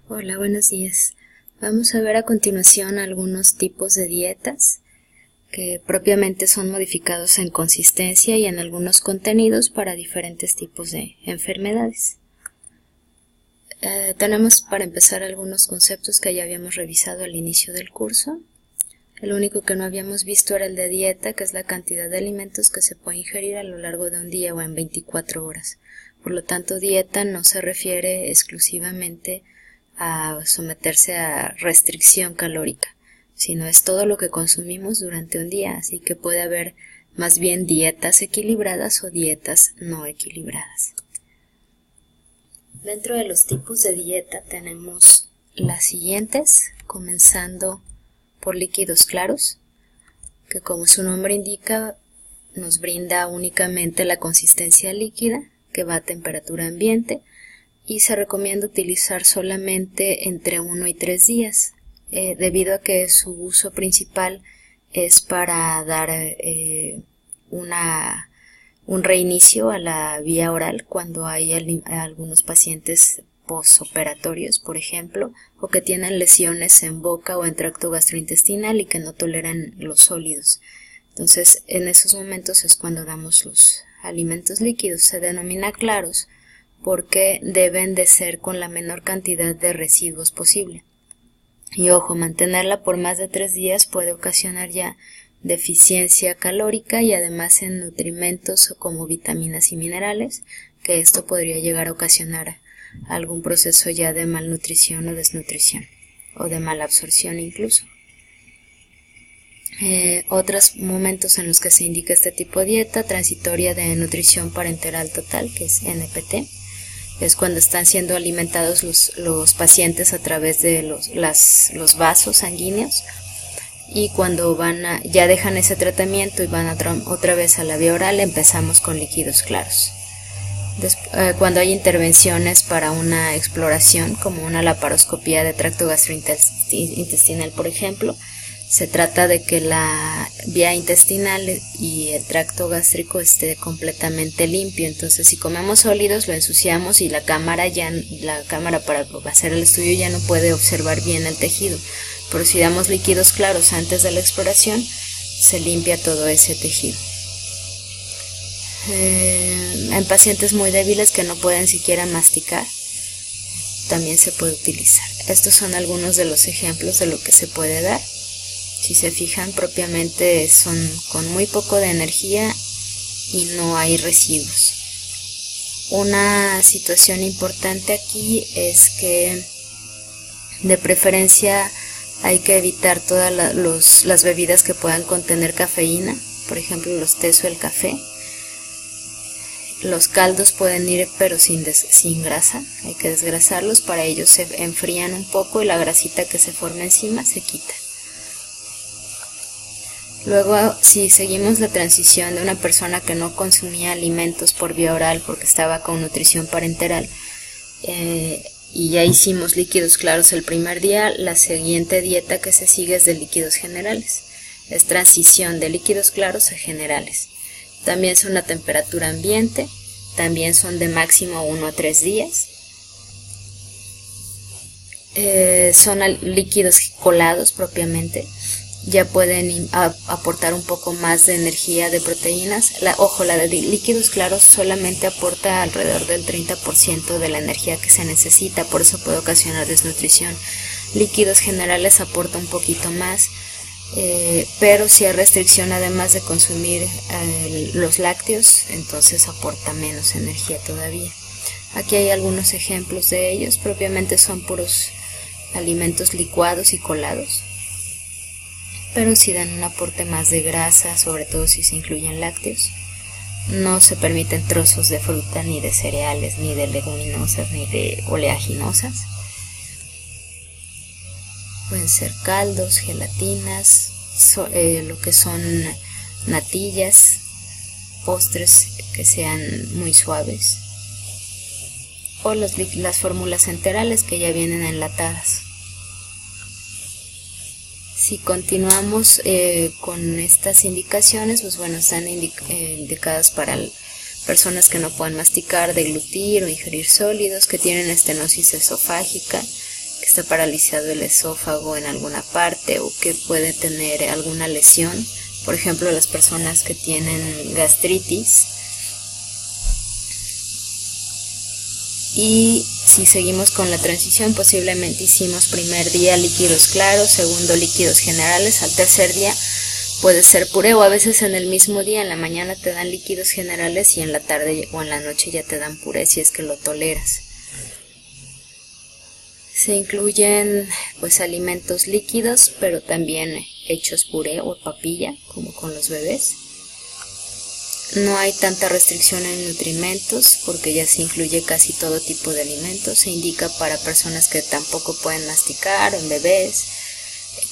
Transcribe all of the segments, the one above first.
Hola, buenos días. Vamos a ver a continuación algunos tipos de dietas que propiamente son modificados en consistencia y en algunos contenidos para diferentes tipos de enfermedades. Tenemos para empezar algunos conceptos que ya habíamos revisado al inicio del curso. El único que no habíamos visto era el de dieta, que es la cantidad de alimentos que se puede ingerir a lo largo de un día o en 24 horas. Por lo tanto, dieta no se refiere exclusivamente a someterse a restricción calórica, sino es todo lo que consumimos durante un día, así que puede haber más bien dietas equilibradas o dietas no equilibradas. Dentro de los tipos de dieta tenemos las siguientes, comenzando por líquidos claros, que como su nombre indica, nos brinda únicamente la consistencia líquida, que va a temperatura ambiente, y se recomienda utilizar solamente entre 1 y 3 días, debido a que su uso principal es para dar un reinicio a la vía oral cuando hay algunos pacientes postoperatorios, por ejemplo, o que tienen lesiones en boca o en tracto gastrointestinal y que no toleran los sólidos. Entonces, en esos momentos es cuando damos los alimentos líquidos. Se denomina claros porque deben de ser con la menor cantidad de residuos posible. Y ojo, mantenerla por más de 3 días puede ocasionar ya deficiencia calórica y además en nutrimentos como vitaminas y minerales, que esto podría llegar a ocasionar algún proceso ya de malnutrición o desnutrición, o de mala absorción incluso. Otros momentos en los que se indica este tipo de dieta transitoria de nutrición parenteral total, que es NPT, es cuando están siendo alimentados los pacientes a través de los vasos sanguíneos, y cuando ya dejan ese tratamiento y van otra vez a la vía oral, empezamos con líquidos claros. Cuando hay intervenciones para una exploración, como una laparoscopía de tracto gastrointestinal, por ejemplo, se trata de que la vía intestinal y el tracto gástrico esté completamente limpio. Entonces, si comemos sólidos, lo ensuciamos y la cámara para hacer el estudio ya no puede observar bien el tejido. Pero si damos líquidos claros antes de la exploración, se limpia todo ese tejido. En pacientes muy débiles que no pueden siquiera masticar, también se puede utilizar. Estos son algunos de los ejemplos de lo que se puede dar. Si se fijan, propiamente son con muy poco de energía y no hay residuos. Una situación importante aquí es que de preferencia hay que evitar todas las bebidas que puedan contener cafeína, por ejemplo los tés o el café. Los caldos pueden ir pero sin grasa, hay que desgrasarlos, para ellos se enfrían un poco y la grasita que se forma encima se quita. Luego, si seguimos la transición de una persona que no consumía alimentos por vía oral porque estaba con nutrición parenteral, y ya hicimos líquidos claros el primer día, la siguiente dieta que se sigue es de líquidos generales. Es transición de líquidos claros a generales. También son a temperatura ambiente, también son de máximo 1 a 3 días. Son líquidos colados propiamente. Ya pueden aportar un poco más de energía de proteínas. La de líquidos claros solamente aporta alrededor del 30% de la energía que se necesita, por eso puede ocasionar desnutrición. Líquidos generales aporta un poquito más, pero si hay restricción además de consumir los lácteos, entonces aporta menos energía todavía. Aquí hay algunos ejemplos de ellos, propiamente son puros alimentos licuados y colados, pero sí dan un aporte más de grasa, sobre todo si se incluyen lácteos. No se permiten trozos de fruta, ni de cereales, ni de leguminosas, ni de oleaginosas. Pueden ser caldos, gelatinas, lo que son natillas, postres que sean muy suaves, o las fórmulas enterales que ya vienen enlatadas. Si continuamos con estas indicaciones, pues bueno, están indicadas para personas que no puedan masticar, deglutir o ingerir sólidos, que tienen estenosis esofágica, que está paralizado el esófago en alguna parte o que puede tener alguna lesión. Por ejemplo, las personas que tienen gastritis. Y si seguimos con la transición, posiblemente hicimos primer día líquidos claros, segundo líquidos generales, al tercer día puede ser puré, o a veces en el mismo día, en la mañana te dan líquidos generales y en la tarde o en la noche ya te dan puré si es que lo toleras. Se incluyen pues alimentos líquidos, pero también hechos puré o papilla, como con los bebés. No hay tanta restricción en nutrimentos porque ya se incluye casi todo tipo de alimentos. Se indica para personas que tampoco pueden masticar, en bebés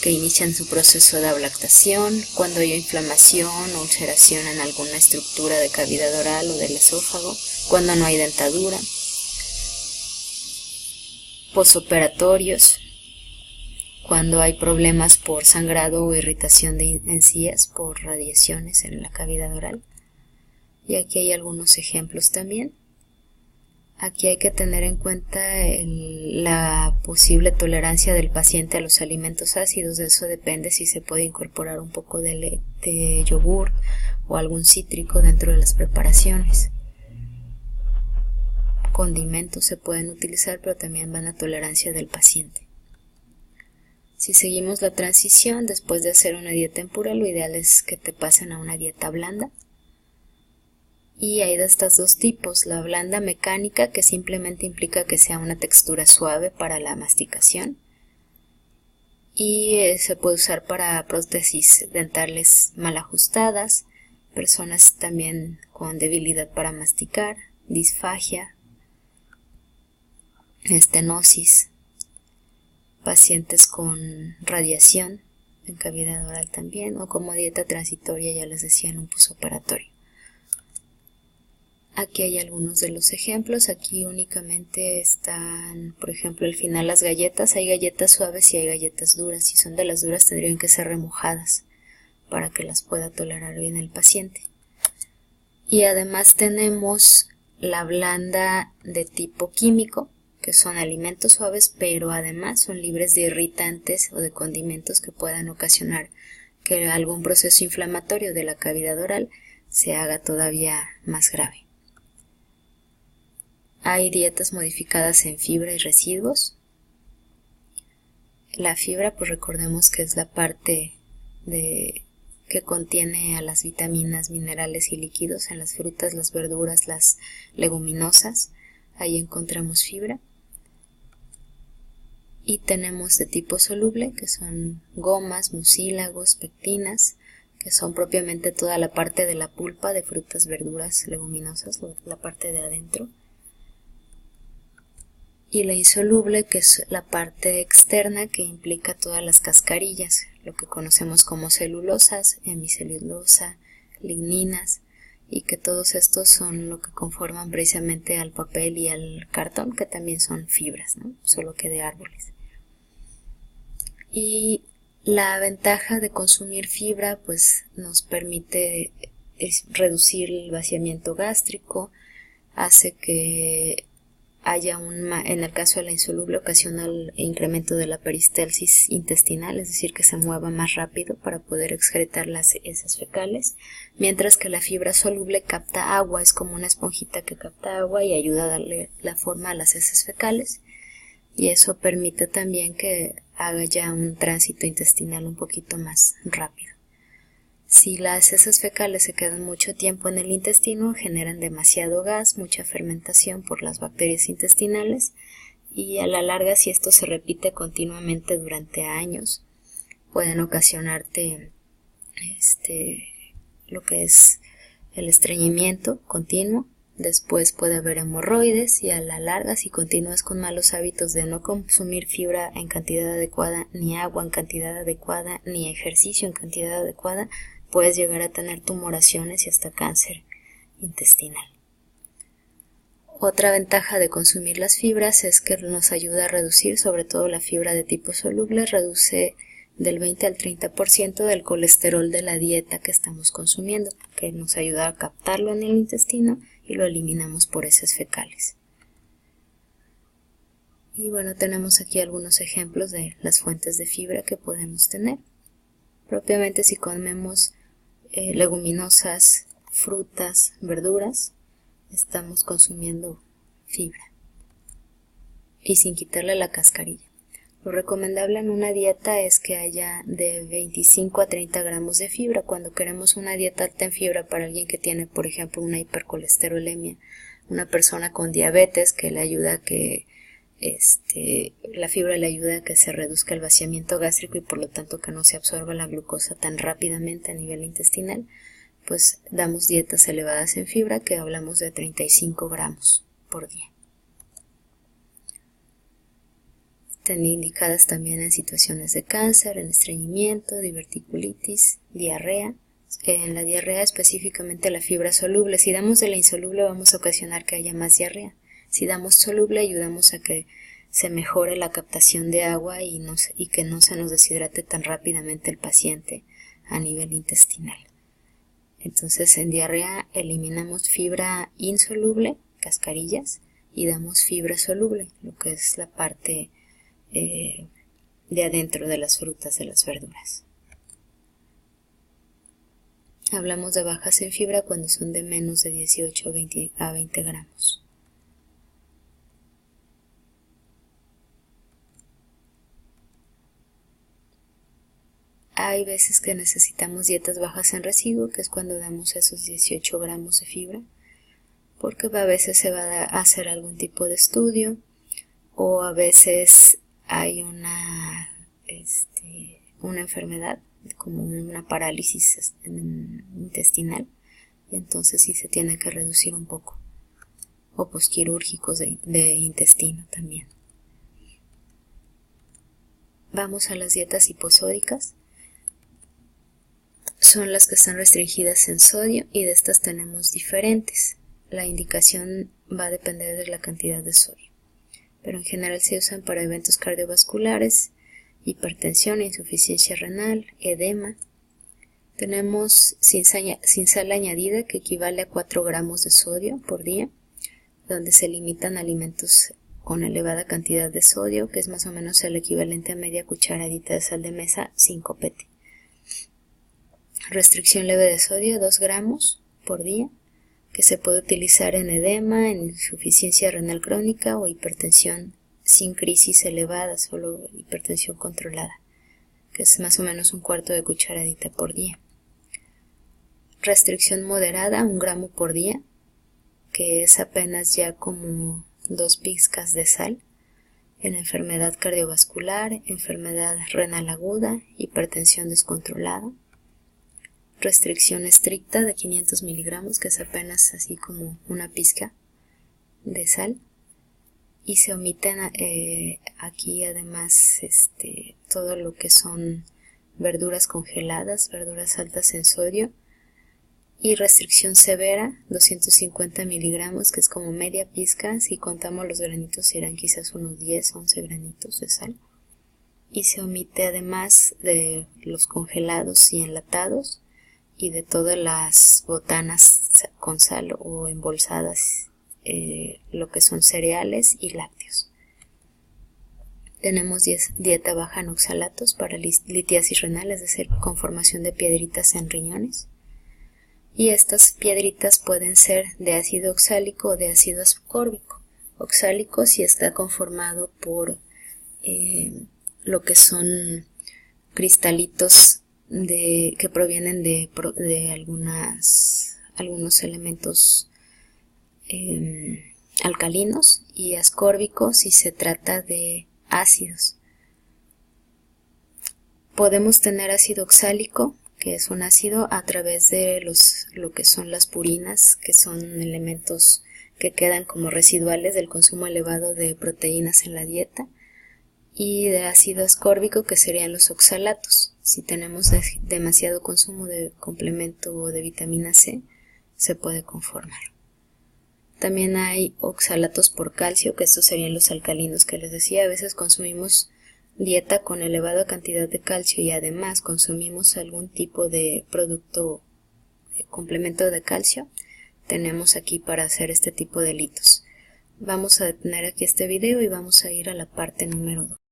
que inician su proceso de ablactación, cuando hay inflamación o ulceración en alguna estructura de cavidad oral o del esófago, cuando no hay dentadura, posoperatorios, cuando hay problemas por sangrado o irritación de encías por radiaciones en la cavidad oral. Y aquí hay algunos ejemplos también. Aquí hay que tener en cuenta la posible tolerancia del paciente a los alimentos ácidos. De eso depende si se puede incorporar un poco de yogur o algún cítrico dentro de las preparaciones. Condimentos se pueden utilizar, pero también van a tolerancia del paciente. Si seguimos la transición, después de hacer una dieta en pura, lo ideal es que te pasen a una dieta blanda. Y hay de estos dos tipos, la blanda mecánica, que simplemente implica que sea una textura suave para la masticación, y se puede usar para prótesis dentales mal ajustadas, personas también con debilidad para masticar, disfagia, estenosis, pacientes con radiación en cavidad oral también, o como dieta transitoria, ya les decía, en un posoperatorio. Aquí hay algunos de los ejemplos. Aquí únicamente están, por ejemplo, al final las galletas. Hay galletas suaves y hay galletas duras. Si son de las duras tendrían que ser remojadas para que las pueda tolerar bien el paciente. Y además tenemos la blanda de tipo químico, que son alimentos suaves, pero además son libres de irritantes o de condimentos que puedan ocasionar que algún proceso inflamatorio de la cavidad oral se haga todavía más grave. Hay dietas modificadas en fibra y residuos. La fibra, pues recordemos que es la parte que contiene a las vitaminas, minerales y líquidos en las frutas, las verduras, las leguminosas. Ahí encontramos fibra. Y tenemos de tipo soluble, que son gomas, mucílagos, pectinas, que son propiamente toda la parte de la pulpa de frutas, verduras, leguminosas, la parte de adentro. Y la insoluble, que es la parte externa que implica todas las cascarillas, lo que conocemos como celulosas, hemicelulosa, ligninas, y que todos estos son lo que conforman precisamente al papel y al cartón, que también son fibras, ¿no? Solo que de árboles. Y la ventaja de consumir fibra pues nos permite reducir el vaciamiento gástrico, hace que haya en el caso de la insoluble, ocasiona el incremento de la peristalsis intestinal, es decir, que se mueva más rápido para poder excretar las heces fecales, mientras que la fibra soluble capta agua, es como una esponjita que capta agua y ayuda a darle la forma a las heces fecales, y eso permite también que haga ya un tránsito intestinal un poquito más rápido. Si las heces fecales se quedan mucho tiempo en el intestino, generan demasiado gas, mucha fermentación por las bacterias intestinales, y a la larga, si esto se repite continuamente durante años, pueden ocasionarte lo que es el estreñimiento continuo. Después puede haber hemorroides, y a la larga, si continúas con malos hábitos de no consumir fibra en cantidad adecuada, ni agua en cantidad adecuada, ni ejercicio en cantidad adecuada, puedes llegar a tener tumoraciones y hasta cáncer intestinal. Otra ventaja de consumir las fibras es que nos ayuda a reducir, sobre todo la fibra de tipo soluble, reduce del 20 al 30% del colesterol de la dieta que estamos consumiendo, que nos ayuda a captarlo en el intestino y lo eliminamos por heces fecales. Y bueno, tenemos aquí algunos ejemplos de las fuentes de fibra que podemos tener. Propiamente si comemos leguminosas, frutas, verduras, estamos consumiendo fibra y sin quitarle la cascarilla. Lo recomendable en una dieta es que haya de 25 a 30 gramos de fibra. Cuando queremos una dieta alta en fibra para alguien que tiene, por ejemplo, una hipercolesterolemia, una persona con diabetes, que le ayuda a que la fibra le ayuda a que se reduzca el vaciamiento gástrico y por lo tanto que no se absorba la glucosa tan rápidamente a nivel intestinal, pues damos dietas elevadas en fibra, que hablamos de 35 gramos por día. Están indicadas también en situaciones de cáncer, en estreñimiento, diverticulitis, diarrea. En la diarrea específicamente la fibra soluble. Si damos de la insoluble vamos a ocasionar que haya más diarrea. Si damos soluble ayudamos a que se mejore la captación de agua y que no se nos deshidrate tan rápidamente el paciente a nivel intestinal. Entonces en diarrea eliminamos fibra insoluble, cascarillas, y damos fibra soluble, lo que es la parte de adentro de las frutas, de las verduras. Hablamos de bajas en fibra cuando son de menos de 18 a 20 gramos. Hay veces que necesitamos dietas bajas en residuo, que es cuando damos esos 18 gramos de fibra, porque a veces se va a hacer algún tipo de estudio, o a veces hay una enfermedad como una parálisis intestinal, y entonces sí se tiene que reducir un poco, o posquirúrgicos de intestino también. Vamos a las dietas hiposódicas. Son las que están restringidas en sodio, y de estas tenemos diferentes. La indicación va a depender de la cantidad de sodio, pero en general se usan para eventos cardiovasculares, hipertensión, insuficiencia renal, edema. Tenemos sin sal añadida, que equivale a 4 gramos de sodio por día, donde se limitan alimentos con elevada cantidad de sodio, que es más o menos el equivalente a media cucharadita de sal de mesa sin copete. Restricción leve de sodio, 2 gramos por día, que se puede utilizar en edema, en insuficiencia renal crónica o hipertensión sin crisis elevada, solo hipertensión controlada, que es más o menos un cuarto de cucharadita por día. Restricción moderada, 1 gramo por día, que es apenas ya como 2 pizcas de sal, en enfermedad cardiovascular, enfermedad renal aguda, hipertensión descontrolada. Restricción estricta de 500 miligramos, que es apenas así como una pizca de sal, y se omiten aquí además todo lo que son verduras congeladas, verduras altas en sodio, y restricción severa, 250 miligramos, que es como media pizca. Si contamos los granitos serán quizás unos 10 o 11 granitos de sal, y se omite además de los congelados y enlatados, y de todas las botanas con sal o embolsadas, lo que son cereales y lácteos. Tenemos dieta baja en oxalatos para litiasis renal, es decir, con formación de piedritas en riñones. Y estas piedritas pueden ser de ácido oxálico o de ácido ascórbico. Oxálico si está conformado por lo que son cristalitos que provienen de algunos elementos alcalinos, y ascórbico si se trata de ácidos. Podemos tener ácido oxálico, que es un ácido a través de lo que son las purinas, que son elementos que quedan como residuales del consumo elevado de proteínas en la dieta, y de ácido ascórbico, que serían los oxalatos. Si tenemos demasiado consumo de complemento o de vitamina C, se puede conformar. También hay oxalatos por calcio, que estos serían los alcalinos que les decía. A veces consumimos dieta con elevada cantidad de calcio y además consumimos algún tipo de producto complemento de calcio. Tenemos aquí para hacer este tipo de litos. Vamos a detener aquí este video y vamos a ir a la parte número 2.